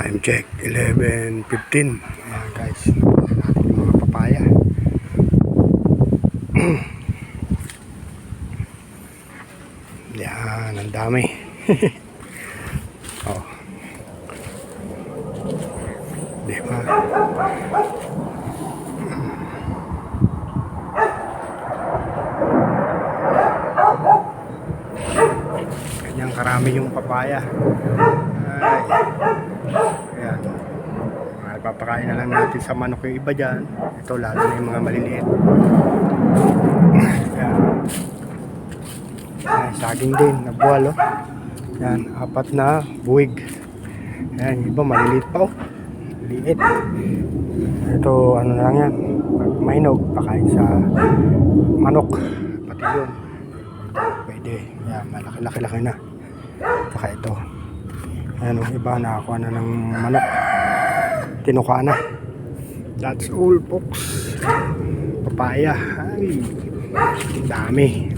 Time check, 11:15. Ayan guys, natin yung mga papaya. Yan, ang dami. Oh. Diba? Kanyang karami yung papaya. Ay. Ayan. Papakain na lang natin sa manok yung iba dyan. Ito lalo na yung mga maliliit. Ayan. Ayan, saging din na buwal, oh. Ayan, 4 na buwig. Ayan, yung iba maliliit pa, oh. Liit. Ito ano na lang yan, pag mainog pakain sa manok, pati yun pwede. Ayan, malaki-laki na. Saka ito, ayan, yung iba nakakuha na ng manok, tinuka na. That's all folks. Papaya, ay dami.